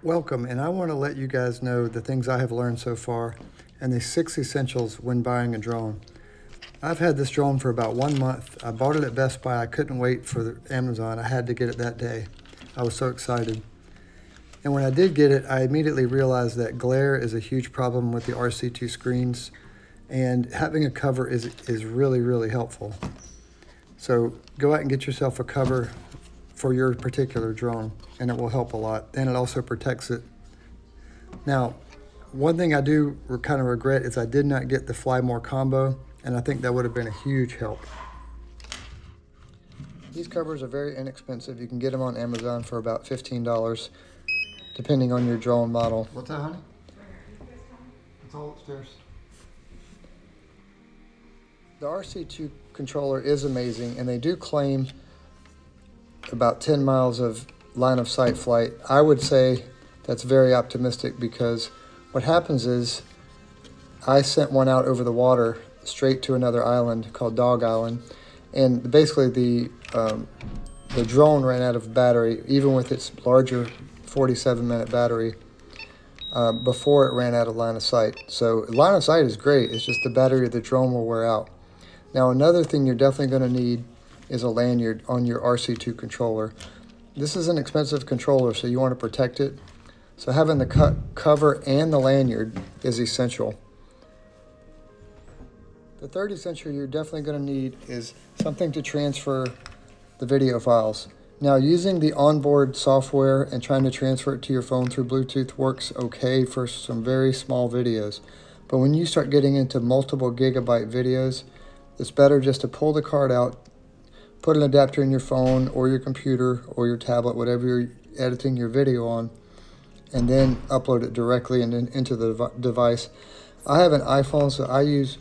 Welcome, and I want to let you guys know the things I have learned so far and the 6 essentials when buying a drone. I've had this drone for about 1 month. I bought it at Best Buy. I couldn't wait for Amazon. I had to get it that day. I was so excited. And when I did get it, I immediately realized that glare is a huge problem with the RC2 screens, and having a cover is really, really helpful. So go out and get yourself a cover for your particular drone, and it will help a lot. And it also protects it. Now, one thing I do kind of regret is I did not get the Fly More combo, and I think that would have been a huge help. These covers are very inexpensive. You can get them on Amazon for about $15, depending on your drone model. What's that, honey? It's all upstairs. The RC2 controller is amazing, and they do claim about 10 miles of line of sight flight. I would say that's very optimistic, because what happens is I sent one out over the water straight to another island called Dog Island, and basically the drone ran out of battery, even with its larger 47-minute battery, before it ran out of line of sight. So line of sight is great, it's just the battery of the drone will wear out. Now, another thing you're definitely going to need is a lanyard on your RC2 controller. This is an expensive controller, so you want to protect it. So having the cover and the lanyard is essential. The third essential you're definitely going to need is something to transfer the video files. Now, using the onboard software and trying to transfer it to your phone through Bluetooth works okay for some very small videos. But when you start getting into multiple gigabyte videos, it's better just to pull the card out, put an adapter in your phone or your computer or your tablet, whatever you're editing your video on, and then upload it directly into the device. I have an iPhone, so I use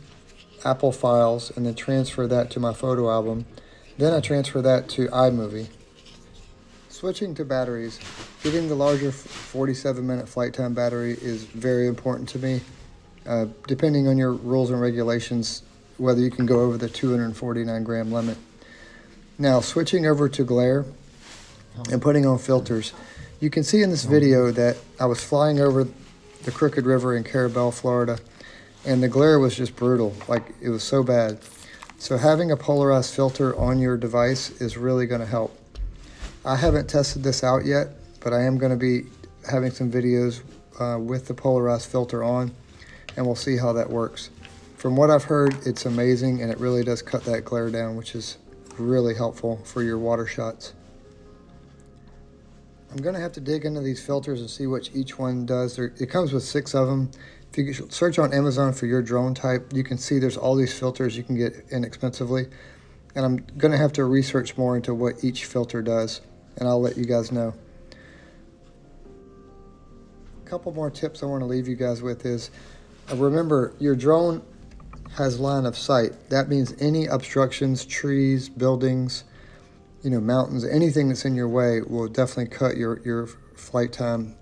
Apple Files and then transfer that to my photo album. Then I transfer that to iMovie. Switching to batteries, getting the larger 47-minute flight time battery is very important to me. Depending on your rules and regulations, whether you can go over the 249 gram limit. Now, switching over to glare and putting on filters. You can see in this video that I was flying over the Crooked River in Carrabelle, Florida, and the glare was just brutal. Like, it was so bad. So having a polarized filter on your device is really going to help. I haven't tested this out yet, but I am going to be having some videos with the polarized filter on, and we'll see how that works. From what I've heard, it's amazing, and it really does cut that glare down, which is really helpful for your water shots. I'm going to have to dig into these filters and see what each one does. It comes with 6 of them. If you search on Amazon for your drone type, you can see there's all these filters you can get inexpensively. And I'm going to have to research more into what each filter does, and I'll let you guys know. A couple more tips I want to leave you guys with is, remember, your drone has line of sight. That means any obstructions, trees, buildings, mountains, anything that's in your way will definitely cut your flight time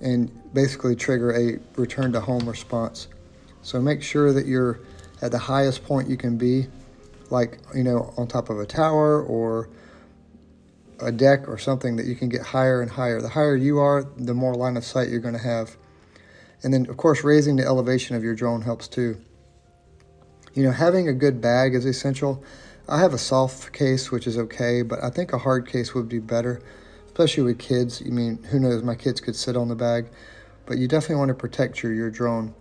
and basically trigger a return to home response. So make sure that you're at the highest point you can be, like, on top of a tower or a deck or something that you can get higher and higher. The higher you are, the more line of sight you're going to have. And then, of course, raising the elevation of your drone helps too. Having a good bag is essential. I have a soft case, which is okay, but I think a hard case would be better, especially with kids. Who knows, my kids could sit on the bag, but you definitely want to protect your drone.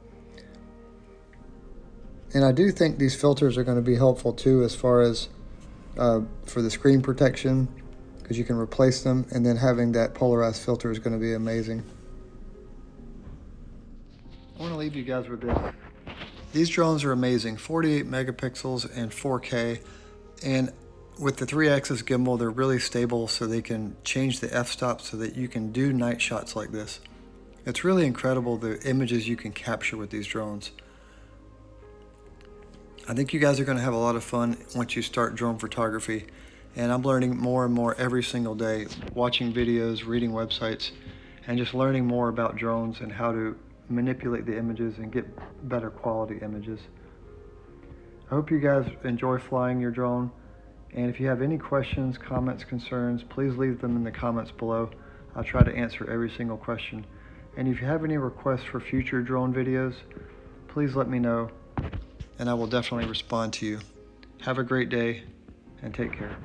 And I do think these filters are going to be helpful too, as far as for the screen protection, because you can replace them, and then having that polarized filter is going to be amazing. I want to leave you guys with this. These drones are amazing, 48 megapixels and 4K, and with the 3-axis gimbal, they're really stable, so they can change the f-stop so that you can do night shots like this. It's really incredible the images you can capture with these drones. I think you guys are going to have a lot of fun once you start drone photography, and I'm learning more and more every single day, watching videos, reading websites, and just learning more about drones and how to manipulate the images and get better quality images. I hope you guys enjoy flying your drone, and if you have any questions, comments, concerns, please leave them in the comments below. I'll try to answer every single question. And if you have any requests for future drone videos, please let me know, and I will definitely respond to you. Have a great day, and take care.